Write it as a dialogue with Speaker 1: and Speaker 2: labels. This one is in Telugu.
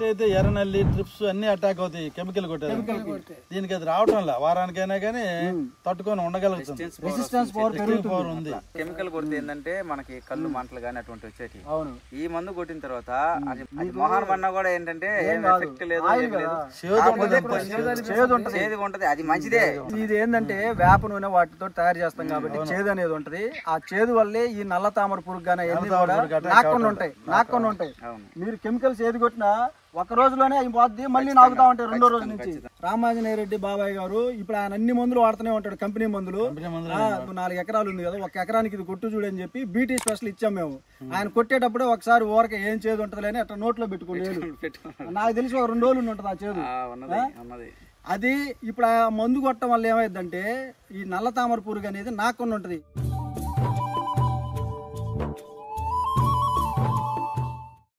Speaker 1: అయితే ఎర్రనల్లి ట్రిప్స్ అన్ని అటాక్ అవుతాయి కెమికల్ కొట్టారు. దీనికి అది రావటం లే, వారానికైనా కానీ తట్టుకొని ఉండగలుగుతుంది.
Speaker 2: రెసిస్టెన్స్ పవర్
Speaker 1: ఉంది.
Speaker 3: కెమికల్ కొడితే ఏంటంటే మనకి కళ్ళు మంటలు కానీ అటువంటి వచ్చేటి. ఈ మందు కొట్టిన తర్వాత అది మొహాన్ పడినా కూడా ఏంటంటే ఏం ఎఫెక్ట్ లేదు, చేదుగా ఉంటది. అది మంచిదే.
Speaker 2: ఇది ఏంటంటే వేప నూనె వాటితో తయారు చేస్తాం కాబట్టి చేదు అనేది ఉంటది. ఆ చేదు వల్లే ఈ నల్ల తామర పురుగు గానీ నాకుండా ఉంటాయి. మీరు కెమికల్స్ ఏది కొట్టినా ఒక రోజులోనే అయిపోద్ది, మళ్ళీ నాగుతా ఉంటాయి రెండో రోజు నుంచి. రామాంజనేయ రెడ్డి బాబాయ్ గారు ఇప్పుడు ఆయన అన్ని మందులు వాడుతూనే ఉంటాడు, కంపెనీ మందులు. 4 ఎకరాలు ఉంది కదా, 1 ఎకరానికి ఇది కొట్టు చూడని చెప్పి బీటీ స్పెషల్ ఇచ్చాం మేము. ఆయన కొట్టేటప్పుడే ఒకసారి ఊరక ఏం చేదు ఉంటది అని అట్లా నోట్లో పెట్టుకోలేదు. నాకు తెలిసి ఒక 2 రోజులు ఉంటుంది ఆ చేదు. అది ఇప్పుడు ఆ మందు కొట్టడం వల్ల ఏమైందంటే ఈ నల్ల తామర పురుగు అనేది నాకుండా ఉంటది.